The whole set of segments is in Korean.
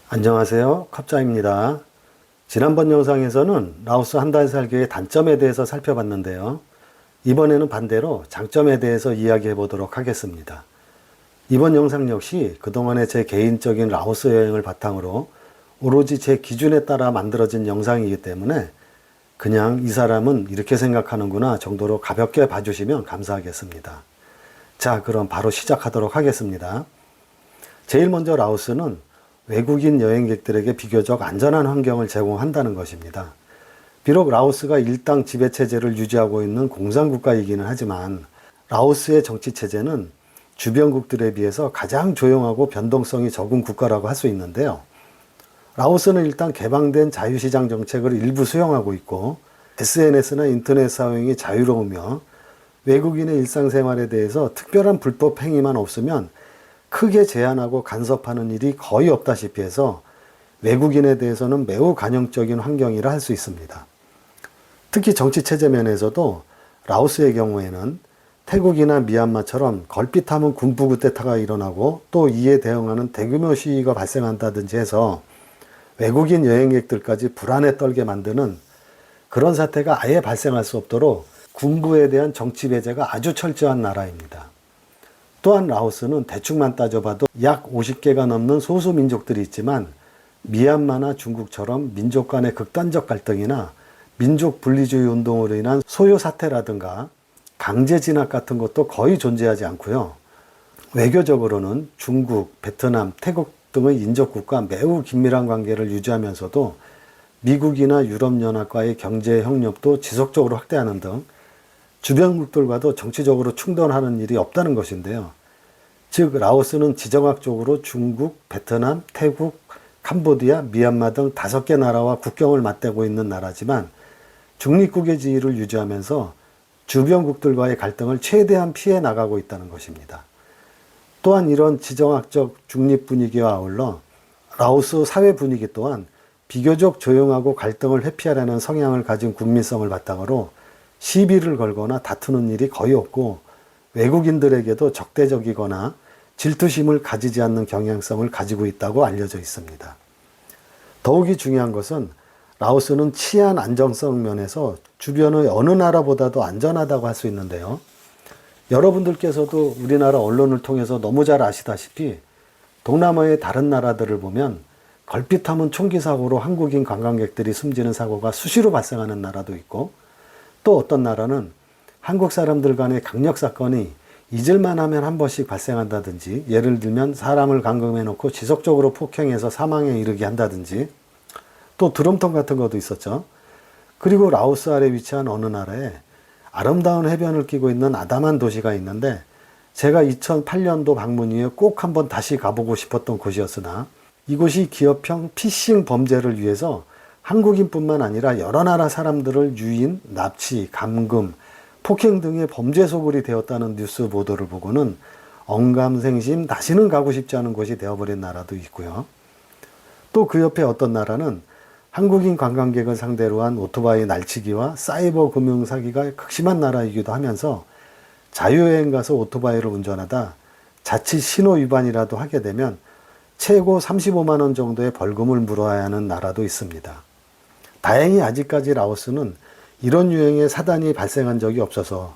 안녕하세요. 컵자입니다. 지난번 영상에서는 라오스 한 달 살기의 단점에 대해서 살펴봤는데요. 이번에는 반대로 장점에 대해서 이야기해 보도록 하겠습니다. 이번 영상 역시 그동안의 제 개인적인 라오스 여행을 바탕으로 오로지 제 기준에 따라 만들어진 영상이기 때문에 그냥 이 사람은 이렇게 생각하는구나 정도로 가볍게 봐주시면 감사하겠습니다. 자, 그럼 바로 시작하도록 하겠습니다. 제일 먼저 라오스는 외국인 여행객들에게 비교적 안전한 환경을 제공한다는 것입니다. 비록 라오스가 일당 지배체제를 유지하고 있는 공산국가이기는 하지만 라오스의 정치체제는 주변국들에 비해서 가장 조용하고 변동성이 적은 국가라고 할 수 있는데요. 라오스는 일단 개방된 자유시장 정책을 일부 수용하고 있고 SNS나 인터넷 사용이 자유로우며 외국인의 일상생활에 대해서 특별한 불법 행위만 없으면 크게 제한하고 간섭하는 일이 거의 없다시피 해서 외국인에 대해서는 매우 관용적인 환경이라 할 수 있습니다. 특히 정치체제 면에서도 라오스의 경우에는 태국이나 미얀마처럼 걸핏하면 군부 쿠데타가 일어나고 또 이에 대응하는 대규모 시위가 발생한다든지 해서 외국인 여행객들까지 불안에 떨게 만드는 그런 사태가 아예 발생할 수 없도록 군부에 대한 정치 배제가 아주 철저한 나라입니다. 또한 라오스는 대충만 따져봐도 약 50개가 넘는 소수 민족들이 있지만 미얀마나 중국처럼 민족 간의 극단적 갈등이나 민족 분리주의 운동으로 인한 소요 사태라든가 강제 진압 같은 것도 거의 존재하지 않고요. 외교적으로는 중국, 베트남, 태국 등의 인접국과 매우 긴밀한 관계를 유지하면서도 미국이나 유럽연합과의 경제 협력도 지속적으로 확대하는 등 주변국들과도 정치적으로 충돌하는 일이 없다는 것인데요. 즉 라오스는 지정학적으로 중국, 베트남, 태국, 캄보디아, 미얀마 등 5개 나라와 국경을 맞대고 있는 나라지만 중립국의 지위를 유지하면서 주변국들과의 갈등을 최대한 피해 나가고 있다는 것입니다. 또한 이런 지정학적 중립 분위기와 아울러 라오스 사회 분위기 또한 비교적 조용하고 갈등을 회피하려는 성향을 가진 국민성을 바탕으로 시비를 걸거나 다투는 일이 거의 없고 외국인들에게도 적대적이거나 질투심을 가지지 않는 경향성을 가지고 있다고 알려져 있습니다. 더욱이 중요한 것은 라오스는 치안 안정성 면에서 주변의 어느 나라보다도 안전하다고 할 수 있는데요. 여러분들께서도 우리나라 언론을 통해서 너무 잘 아시다시피 동남아의 다른 나라들을 보면 걸핏하면 총기 사고로 한국인 관광객들이 숨지는 사고가 수시로 발생하는 나라도 있고 또 어떤 나라는 한국 사람들 간의 강력 사건이 잊을만 하면 한 번씩 발생한다든지 예를 들면 사람을 감금해 놓고 지속적으로 폭행해서 사망에 이르게 한다든지 또 드럼통 같은 것도 있었죠. 그리고 라오스 아래 위치한 어느 나라에 아름다운 해변을 끼고 있는 아담한 도시가 있는데 제가 2008년도 방문 이후에 꼭 한번 다시 가보고 싶었던 곳이었으나 이곳이 기업형 피싱 범죄를 위해서 한국인뿐만 아니라 여러 나라 사람들을 유인, 납치, 감금, 폭행 등의 범죄 소굴이 되었다는 뉴스 보도를 보고는 언감생심 다시는 가고 싶지 않은 곳이 되어버린 나라도 있고요. 또 그 옆에 어떤 나라는 한국인 관광객을 상대로 한 오토바이 날치기와 사이버 금융 사기가 극심한 나라이기도 하면서 자유여행 가서 오토바이를 운전하다 자칫 신호 위반이라도 하게 되면 최고 35만 원 정도의 벌금을 물어야 하는 나라도 있습니다. 다행히 아직까지 라오스는 이런 유형의 사단이 발생한 적이 없어서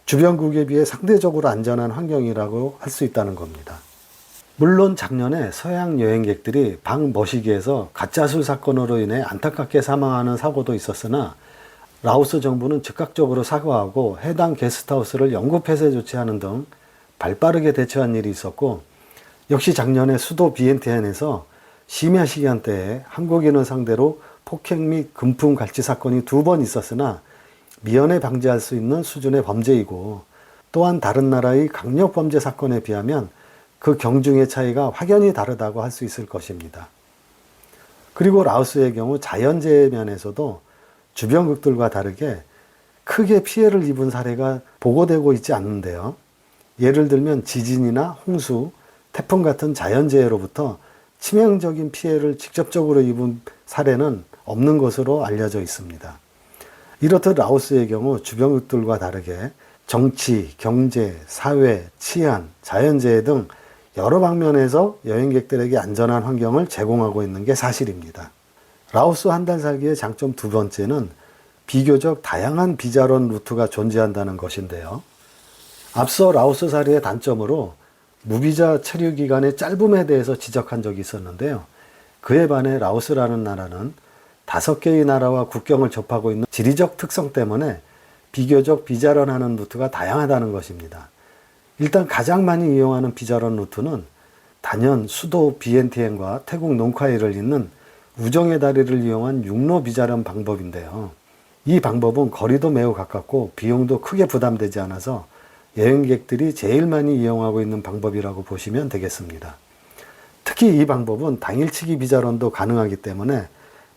주변국에 비해 상대적으로 안전한 환경이라고 할 수 있다는 겁니다. 물론 작년에 서양 여행객들이 방머시기에서 가짜술 사건으로 인해 안타깝게 사망하는 사고도 있었으나 라오스 정부는 즉각적으로 사과하고 해당 게스트하우스를 영구 폐쇄 조치하는 등 발빠르게 대처한 일이 있었고 역시 작년에 수도 비엔티안에서 심야 시간대에 한국인을 상대로 폭행 및 금품 갈취 사건이 2번 있었으나 미연에 방지할 수 있는 수준의 범죄이고 또한 다른 나라의 강력 범죄 사건에 비하면 그 경중의 차이가 확연히 다르다고 할 수 있을 것입니다. 그리고 라오스의 경우 자연재해 면에서도 주변국들과 다르게 크게 피해를 입은 사례가 보고되고 있지 않는데요. 예를 들면 지진이나 홍수, 태풍 같은 자연재해로부터 치명적인 피해를 직접적으로 입은 사례는 없는 것으로 알려져 있습니다. 이렇듯 라오스의 경우 주변국들과 다르게 정치, 경제, 사회, 치안, 자연재해 등 여러 방면에서 여행객들에게 안전한 환경을 제공하고 있는 게 사실입니다. 라오스 한 달 살기의 장점 두 번째는 비교적 다양한 비자론 루트가 존재한다는 것인데요. 앞서 라오스 살이의 단점으로 무비자 체류 기간의 짧음에 대해서 지적한 적이 있었는데요. 그에 반해 라오스라는 나라는 5개의 나라와 국경을 접하고 있는 지리적 특성 때문에 비교적 비자론하는 루트가 다양하다는 것입니다. 일단 가장 많이 이용하는 비자론 루트는 단연 수도 비엔티엔과 태국 농카이를 잇는 우정의 다리를 이용한 육로 비자론 방법인데요. 이 방법은 거리도 매우 가깝고 비용도 크게 부담되지 않아서 여행객들이 제일 많이 이용하고 있는 방법이라고 보시면 되겠습니다. 특히 이 방법은 당일치기 비자론도 가능하기 때문에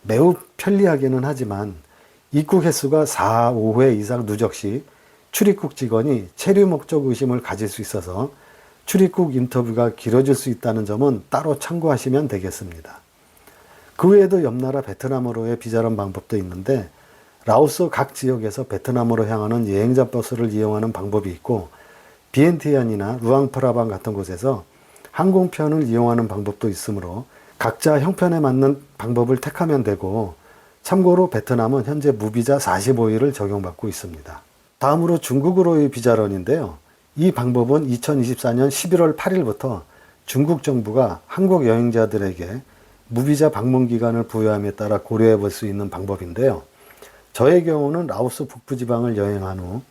매우 편리하기는 하지만 입국 횟수가 4, 5회 이상 누적 시 출입국 직원이 체류 목적 의심을 가질 수 있어서 출입국 인터뷰가 길어질 수 있다는 점은 따로 참고하시면 되겠습니다. 그 외에도 옆나라 베트남으로의 비자론 방법도 있는데 라오스 각 지역에서 베트남으로 향하는 여행자 버스를 이용하는 방법이 있고 비엔티안이나 루앙프라방 같은 곳에서 항공편을 이용하는 방법도 있으므로 각자 형편에 맞는 방법을 택하면 되고 참고로 베트남은 현재 무비자 45일을 적용받고 있습니다. 다음으로 중국으로의 비자론인데요. 이 방법은 2024년 11월 8일부터 중국 정부가 한국 여행자들에게 무비자 방문 기간을 부여함에 따라 고려해 볼 수 있는 방법인데요. 저의 경우는 라오스 북부지방을 여행한 후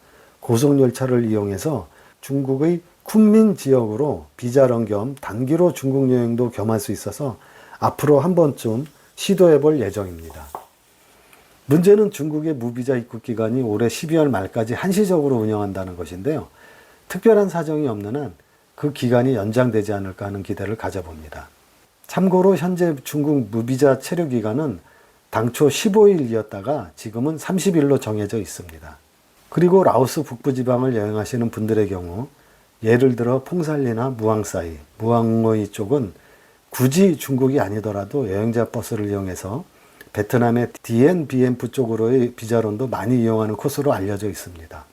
고속열차를 이용해서 중국의 쿤민 지역으로 비자론 겸 단기로 중국 여행도 겸할 수 있어서 앞으로 한 번쯤 시도해 볼 예정입니다. 문제는 중국의 무비자 입국 기간이 올해 12월 말까지 한시적으로 운영한다는 것인데요. 특별한 사정이 없는 한 그 기간이 연장되지 않을까 하는 기대를 가져봅니다. 참고로 현재 중국 무비자 체류 기간은 당초 15일이었다가 지금은 30일로 정해져 있습니다. 그리고 라오스 북부지방을 여행하시는 분들의 경우 예를 들어 퐁살리나 무앙사이, 무앙호이 쪽은 굳이 중국이 아니더라도 여행자 버스를 이용해서 베트남의 디엔비엠프 쪽으로의 비자론도 많이 이용하는 코스로 알려져 있습니다.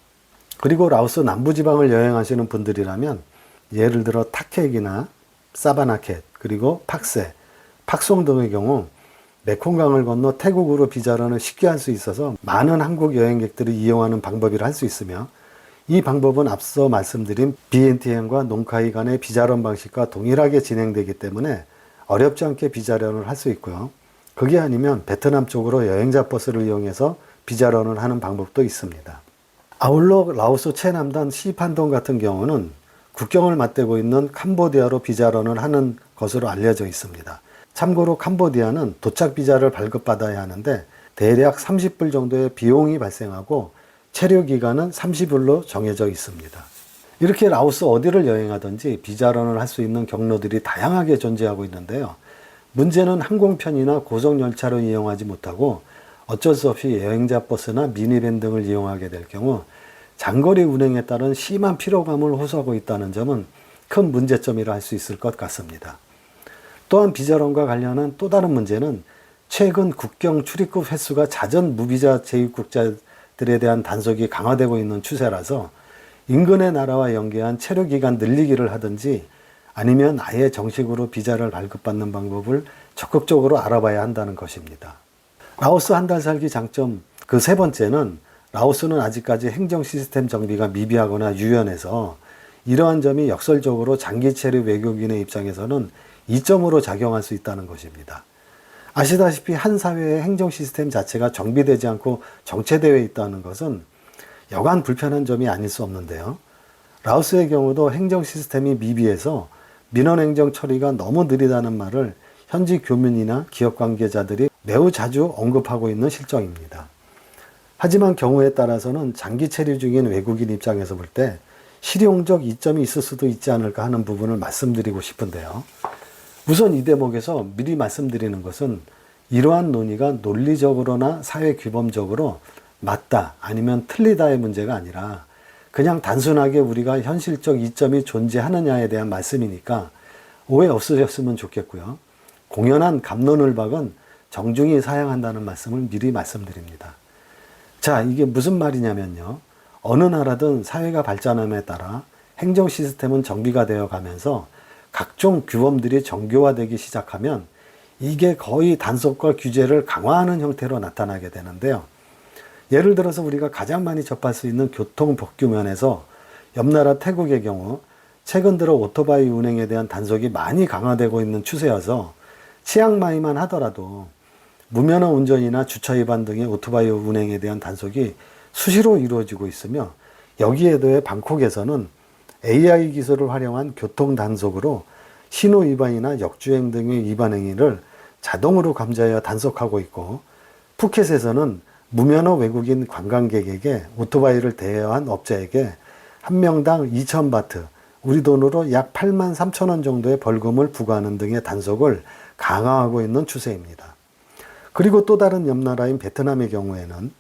그리고 라오스 남부지방을 여행하시는 분들이라면 예를 들어 타켓이나 사바나켓, 그리고 팍세, 팍송 등의 경우 메콩강을 건너 태국으로 비자론을 쉽게 할 수 있어서 많은 한국 여행객들이 이용하는 방법이라 할 수 있으며 이 방법은 앞서 말씀드린 비엔티엔과 농카이 간의 비자론 방식과 동일하게 진행되기 때문에 어렵지 않게 비자론을 할 수 있고요. 그게 아니면 베트남 쪽으로 여행자 버스를 이용해서 비자론을 하는 방법도 있습니다. 아울러 라오스 최남단 시판동 같은 경우는 국경을 맞대고 있는 캄보디아로 비자론을 하는 것으로 알려져 있습니다. 참고로 캄보디아는 도착 비자를 발급받아야 하는데 대략 30불 정도의 비용이 발생하고 체류 기간은 30일로 정해져 있습니다. 이렇게 라오스 어디를 여행하든지 비자론을 할 수 있는 경로들이 다양하게 존재하고 있는데요. 문제는 항공편이나 고속열차를 이용하지 못하고 어쩔 수 없이 여행자 버스나 미니밴 등을 이용하게 될 경우 장거리 운행에 따른 심한 피로감을 호소하고 있다는 점은 큰 문제점이라 할 수 있을 것 같습니다. 또한 비자론과 관련한 또 다른 문제는 최근 국경 출입국 횟수가 잦은 무비자 재입국자들에 대한 단속이 강화되고 있는 추세라서 인근의 나라와 연계한 체류 기간 늘리기를 하든지 아니면 아예 정식으로 비자를 발급받는 방법을 적극적으로 알아봐야 한다는 것입니다. 라오스 한 달 살기 장점 그 세 번째는 라오스는 아직까지 행정 시스템 정비가 미비하거나 유연해서 이러한 점이 역설적으로 장기 체류 외국인의 입장에서는 이점으로 작용할 수 있다는 것입니다. 아시다시피 한 사회의 행정 시스템 자체가 정비되지 않고 정체되어 있다는 것은 여간 불편한 점이 아닐 수 없는데요. 라오스의 경우도 행정 시스템이 미비해서 민원행정 처리가 너무 느리다는 말을 현지 교민이나 기업 관계자들이 매우 자주 언급하고 있는 실정입니다. 하지만 경우에 따라서는 장기 체류 중인 외국인 입장에서 볼 때 실용적 이점이 있을 수도 있지 않을까 하는 부분을 말씀드리고 싶은데요. 우선 이 대목에서 미리 말씀드리는 것은 이러한 논의가 논리적으로나 사회 규범적으로 맞다 아니면 틀리다의 문제가 아니라 그냥 단순하게 우리가 현실적 이점이 존재하느냐에 대한 말씀이니까 오해 없으셨으면 좋겠고요. 공연한 갑론을박은 정중히 사양한다는 말씀을 미리 말씀드립니다. 자, 이게 무슨 말이냐면요. 어느 나라든 사회가 발전함에 따라 행정 시스템은 정비가 되어 가면서 각종 규범들이 정교화되기 시작하면 이게 거의 단속과 규제를 강화하는 형태로 나타나게 되는데요. 예를 들어서 우리가 가장 많이 접할 수 있는 교통 법규 면에서 옆나라 태국의 경우 최근 들어 오토바이 운행에 대한 단속이 많이 강화되고 있는 추세여서 치앙마이만 하더라도 무면허 운전이나 주차 위반 등의 오토바이 운행에 대한 단속이 수시로 이루어지고 있으며, 여기에 더해 방콕에서는 AI 기술을 활용한 교통 단속으로 신호 위반이나 역주행 등의 위반 행위를 자동으로 감지하여 단속하고 있고, 푸켓에서는 무면허 외국인 관광객에게 오토바이를 대여한 업자에게 한 명당 2,000바트, 우리 돈으로 약 8만 3천 원 정도의 벌금을 부과하는 등의 단속을 강화하고 있는 추세입니다. 그리고 또 다른 옆나라인 베트남의 경우에는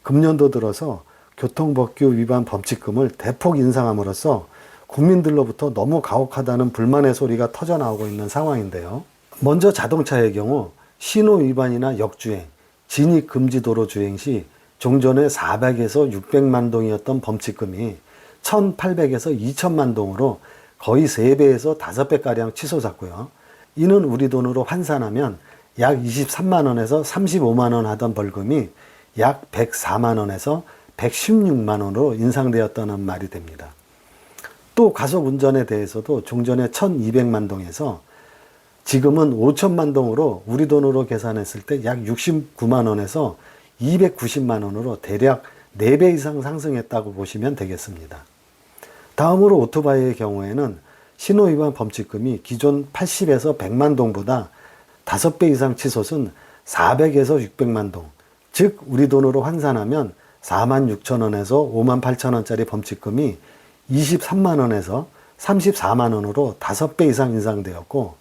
금년도 들어서 교통법규 위반 범칙금을 대폭 인상함으로써 국민들로부터 너무 가혹하다는 불만의 소리가 터져나오고 있는 상황인데요. 먼저 자동차의 경우 신호 위반이나 역주행, 진입 금지 도로 주행 시 종전에 400에서 600만 동이었던 범칙금이 1,800에서 2,000만 동으로 거의 3배에서 5배가량 치솟았고요. 이는 우리 돈으로 환산하면 약 23만 원에서 35만 원 하던 벌금이 약 104만 원에서 116만 원으로 인상되었다는 말이 됩니다. 또 과속 운전에 대해서도 종전에 1,200만 동에서 지금은 5천만 동으로 우리 돈으로 계산했을 때 약 69만 원에서 290만 원으로 대략 4배 이상 상승했다고 보시면 되겠습니다. 다음으로 오토바이의 경우에는 신호위반 범칙금이 기존 80에서 100만 동보다 5배 이상 치솟은 400에서 600만 동, 즉 우리 돈으로 환산하면 4만 6천 원에서 5만 8천 원짜리 범칙금이 23만 원에서 34만 원으로 5배 이상 인상되었고,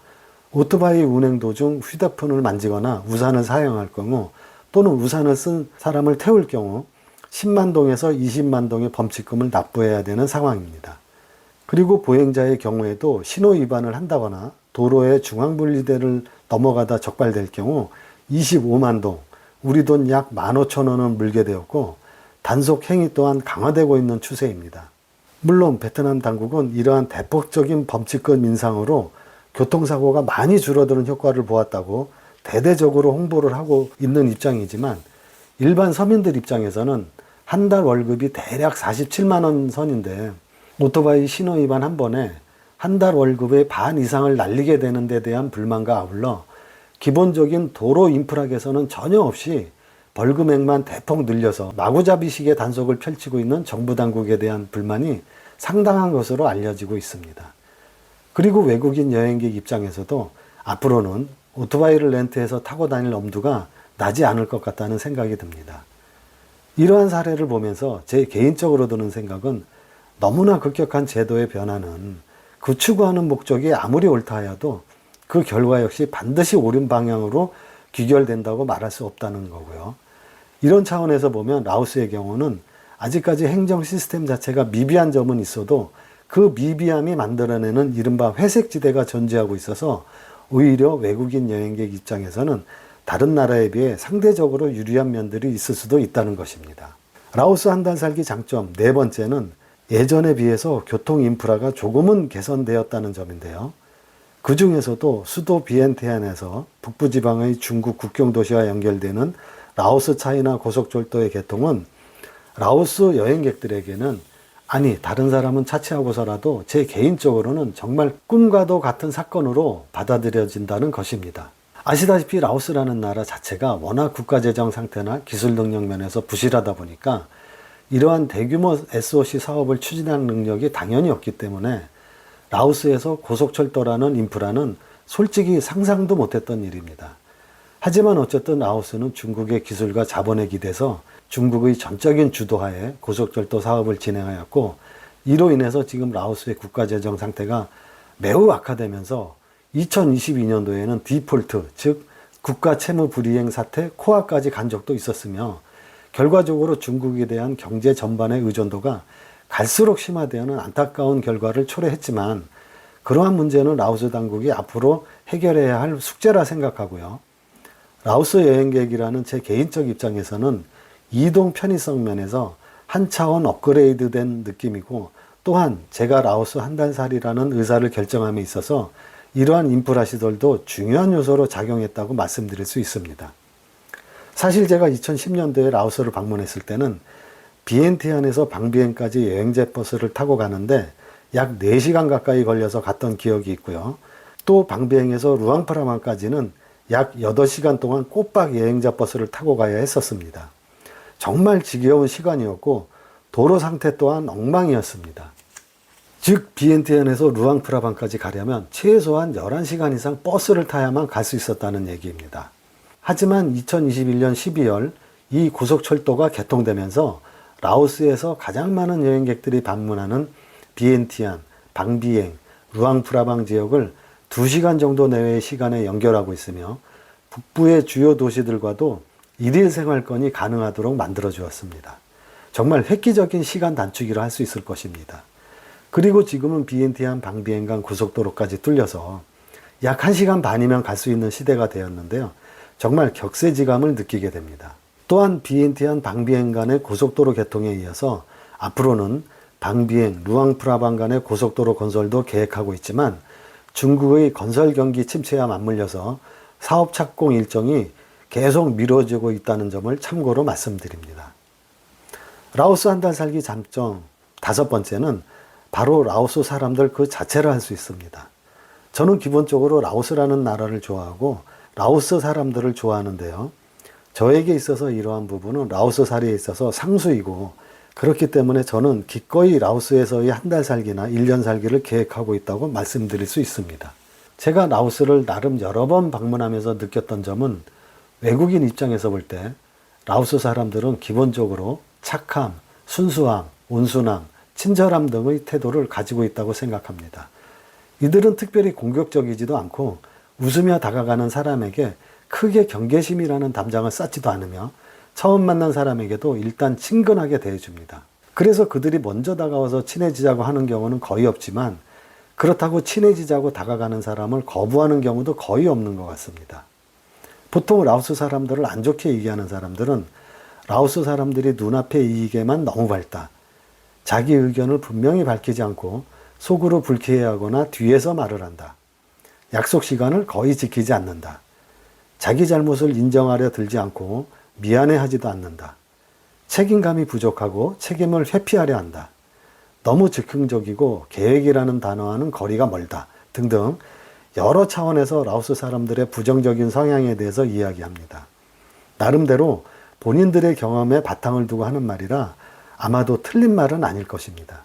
오토바이 운행 도중 휴대폰을 만지거나 우산을 사용할 경우 또는 우산을 쓴 사람을 태울 경우 10만 동에서 20만 동의 범칙금을 납부해야 되는 상황입니다. 그리고 보행자의 경우에도 신호 위반을 한다거나 도로의 중앙분리대를 넘어가다 적발될 경우 25만 동, 우리 돈 약 15,000원을 물게 되었고, 단속 행위 또한 강화되고 있는 추세입니다. 물론 베트남 당국은 이러한 대폭적인 범칙금 인상으로 교통사고가 많이 줄어드는 효과를 보았다고 대대적으로 홍보를 하고 있는 입장이지만, 일반 서민들 입장에서는 한 달 월급이 대략 47만 원 선인데 오토바이 신호 위반 한 번에 한 달 월급의 반 이상을 날리게 되는 데 대한 불만과 아울러 기본적인 도로 인프라 개선은 전혀 없이 벌금액만 대폭 늘려서 마구잡이식의 단속을 펼치고 있는 정부 당국에 대한 불만이 상당한 것으로 알려지고 있습니다. 그리고 외국인 여행객 입장에서도 앞으로는 오토바이를 렌트해서 타고 다닐 엄두가 나지 않을 것 같다는 생각이 듭니다. 이러한 사례를 보면서 제 개인적으로 드는 생각은, 너무나 급격한 제도의 변화는 그 추구하는 목적이 아무리 옳다 하여도 그 결과 역시 반드시 옳은 방향으로 귀결된다고 말할 수 없다는 거고요. 이런 차원에서 보면 라오스의 경우는 아직까지 행정 시스템 자체가 미비한 점은 있어도 그 미비함이 만들어내는 이른바 회색지대가 존재하고 있어서 오히려 외국인 여행객 입장에서는 다른 나라에 비해 상대적으로 유리한 면들이 있을 수도 있다는 것입니다. 라오스 한 달 살기 장점 네 번째는 예전에 비해서 교통 인프라가 조금은 개선되었다는 점인데요. 그 중에서도 수도 비엔티안에서 북부지방의 중국 국경 도시와 연결되는 라오스 차이나 고속철도의 개통은 라오스 여행객들에게는, 아니 다른 사람은 차치하고서라도 제 개인적으로는 정말 꿈과도 같은 사건으로 받아들여진다는 것입니다. 아시다시피 라오스라는 나라 자체가 워낙 국가재정 상태나 기술 능력 면에서 부실하다 보니까 이러한 대규모 SOC 사업을 추진할 능력이 당연히 없기 때문에 라오스에서 고속철도라는 인프라는 솔직히 상상도 못했던 일입니다. 하지만 어쨌든 라오스는 중국의 기술과 자본에 기대서 중국의 전적인 주도하에 고속철도 사업을 진행하였고, 이로 인해서 지금 라오스의 국가재정 상태가 매우 악화되면서 2022년도에는 디폴트, 즉 국가 채무 불이행 사태 코앞까지 간 적도 있었으며, 결과적으로 중국에 대한 경제 전반의 의존도가 갈수록 심화되는 안타까운 결과를 초래했지만, 그러한 문제는 라오스 당국이 앞으로 해결해야 할 숙제라 생각하고요. 라오스 여행객이라는 제 개인적 입장에서는 이동 편의성 면에서 한 차원 업그레이드된 느낌이고, 또한 제가 라오스 한 달 살이라는 의사를 결정함에 있어서 이러한 인프라 시설도 중요한 요소로 작용했다고 말씀드릴 수 있습니다. 사실 제가 2010년도에 라오스를 방문했을 때는 비엔티안에서 방비엔까지 여행제 버스를 타고 가는데 약 4시간 가까이 걸려서 갔던 기억이 있고요. 또 방비엔에서 루앙프라방까지는 약 8시간 동안 꼬박 여행자 버스를 타고 가야 했었습니다. 정말 지겨운 시간이었고 도로 상태 또한 엉망이었습니다. 즉 비엔티안에서 루앙프라방까지 가려면 최소한 11시간 이상 버스를 타야만 갈 수 있었다는 얘기입니다. 하지만 2021년 12월 이 고속철도가 개통되면서 라오스에서 가장 많은 여행객들이 방문하는 비엔티안, 방비엥, 루앙프라방 지역을 2시간 정도 내외의 시간에 연결하고 있으며 북부의 주요 도시들과도 일일 생활권이 가능하도록 만들어 주었습니다. 정말 획기적인 시간 단축이라 할 수 있을 것입니다. 그리고 지금은 비엔티안 방비엥 간 고속도로까지 뚫려서 약 1시간 반이면 갈 수 있는 시대가 되었는데요. 정말 격세지감을 느끼게 됩니다. 또한 비엔티안 방비엥 간의 고속도로 개통에 이어서 앞으로는 방비엥, 루앙프라방 간의 고속도로 건설도 계획하고 있지만 중국의 건설 경기 침체와 맞물려서 사업 착공 일정이 계속 미뤄지고 있다는 점을 참고로 말씀드립니다. 라오스 한 달 살기 장점 5번째는 바로 라오스 사람들 그 자체를 할 수 있습니다. 저는 기본적으로 라오스라는 나라를 좋아하고 라오스 사람들을 좋아하는데요. 저에게 있어서 이러한 부분은 라오스 살이에 있어서 상수이고 그렇기 때문에 저는 기꺼이 라오스에서의 한 달 살기나 1년 살기를 계획하고 있다고 말씀드릴 수 있습니다. 제가 라오스를 나름 여러 번 방문하면서 느꼈던 점은 외국인 입장에서 볼 때 라오스 사람들은 기본적으로 착함, 순수함, 온순함, 친절함 등의 태도를 가지고 있다고 생각합니다. 이들은 특별히 공격적이지도 않고 웃으며 다가가는 사람에게 크게 경계심이라는 담장을 쌓지도 않으며 처음 만난 사람에게도 일단 친근하게 대해줍니다. 그래서 그들이 먼저 다가와서 친해지자고 하는 경우는 거의 없지만 그렇다고 친해지자고 다가가는 사람을 거부하는 경우도 거의 없는 것 같습니다. 보통 라오스 사람들을 안 좋게 얘기하는 사람들은 라오스 사람들이 눈앞의 이익에만 너무 밝다. 자기 의견을 분명히 밝히지 않고 속으로 불쾌해하거나 뒤에서 말을 한다. 약속 시간을 거의 지키지 않는다. 자기 잘못을 인정하려 들지 않고 미안해하지도 않는다. 책임감이 부족하고 책임을 회피하려 한다. 너무 즉흥적이고 계획이라는 단어와는 거리가 멀다. 등등 여러 차원에서 라오스 사람들의 부정적인 성향에 대해서 이야기합니다. 나름대로 본인들의 경험에 바탕을 두고 하는 말이라 아마도 틀린 말은 아닐 것입니다.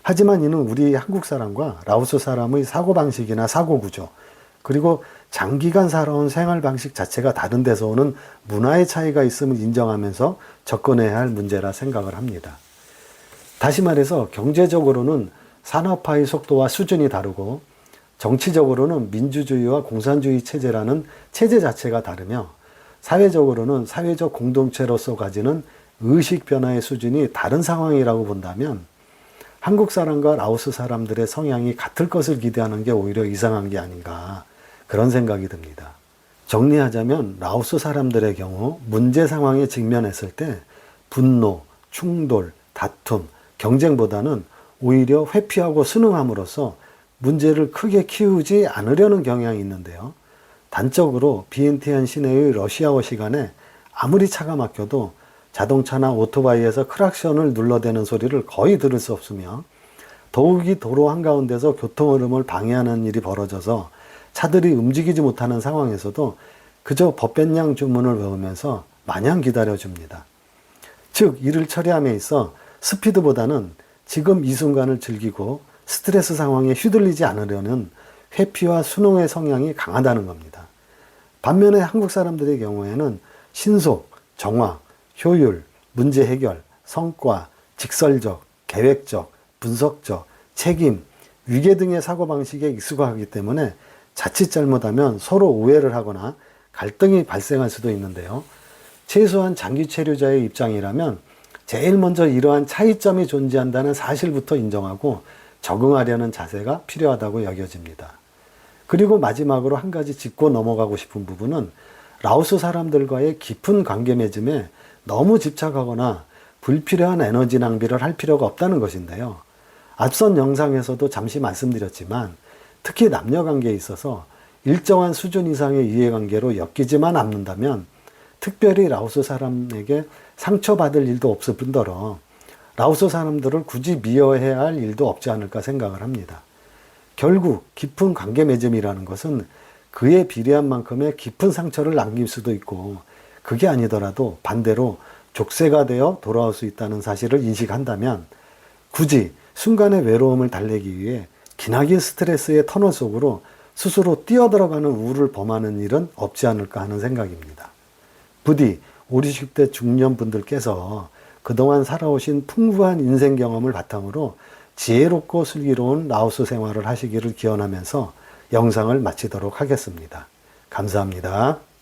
하지만 이는 우리 한국 사람과 라오스 사람의 사고방식이나 사고구조, 그리고 장기간 살아온 생활 방식 자체가 다른 데서 오는 문화의 차이가 있음을 인정하면서 접근해야 할 문제라 생각을 합니다. 다시 말해서 경제적으로는 산업화의 속도와 수준이 다르고 정치적으로는 민주주의와 공산주의 체제라는 체제 자체가 다르며 사회적으로는 사회적 공동체로서 가지는 의식 변화의 수준이 다른 상황이라고 본다면 한국 사람과 라오스 사람들의 성향이 같을 것을 기대하는 게 오히려 이상한 게 아닌가 그런 생각이 듭니다. 정리하자면 라오스 사람들의 경우 문제 상황에 직면했을 때 분노, 충돌, 다툼, 경쟁보다는 오히려 회피하고 순응함으로써 문제를 크게 키우지 않으려는 경향이 있는데요. 단적으로 비엔티안 시내의 러시아워 시간에 아무리 차가 막혀도 자동차나 오토바이에서 크락션을 눌러대는 소리를 거의 들을 수 없으며 더욱이 도로 한가운데서 교통 흐름을 방해하는 일이 벌어져서 차들이 움직이지 못하는 상황에서도 그저 법변량 주문을 외우면서 마냥 기다려줍니다. 즉 이를 처리함에 있어 스피드보다는 지금 이 순간을 즐기고 스트레스 상황에 휘둘리지 않으려는 회피와 순응의 성향이 강하다는 겁니다. 반면에 한국 사람들의 경우에는 신속, 정확, 효율, 문제 해결, 성과, 직설적, 계획적, 분석적, 책임, 위계 등의 사고방식에 익숙하기 때문에 자칫 잘못하면 서로 오해를 하거나 갈등이 발생할 수도 있는데요. 최소한 장기 체류자의 입장이라면 제일 먼저 이러한 차이점이 존재한다는 사실부터 인정하고 적응하려는 자세가 필요하다고 여겨집니다. 그리고 마지막으로 한 가지 짚고 넘어가고 싶은 부분은 라오스 사람들과의 깊은 관계 맺음에 너무 집착하거나 불필요한 에너지 낭비를 할 필요가 없다는 것인데요. 앞선 영상에서도 잠시 말씀드렸지만 특히 남녀 관계에 있어서 일정한 수준 이상의 이해관계로 엮이지만 않는다면 특별히 라오스 사람에게 상처받을 일도 없을 뿐더러 라오스 사람들을 굳이 미워해야 할 일도 없지 않을까 생각을 합니다. 결국 깊은 관계 맺음이라는 것은 그에 비례한 만큼의 깊은 상처를 남길 수도 있고 그게 아니더라도 반대로 족쇄가 되어 돌아올 수 있다는 사실을 인식한다면 굳이 순간의 외로움을 달래기 위해 기나긴 스트레스의 터널 속으로 스스로 뛰어들어가는 우울을 범하는 일은 없지 않을까 하는 생각입니다. 부디 50, 60대 중년분들께서 그동안 살아오신 풍부한 인생 경험을 바탕으로 지혜롭고 슬기로운 라오스 생활을 하시기를 기원하면서 영상을 마치도록 하겠습니다. 감사합니다.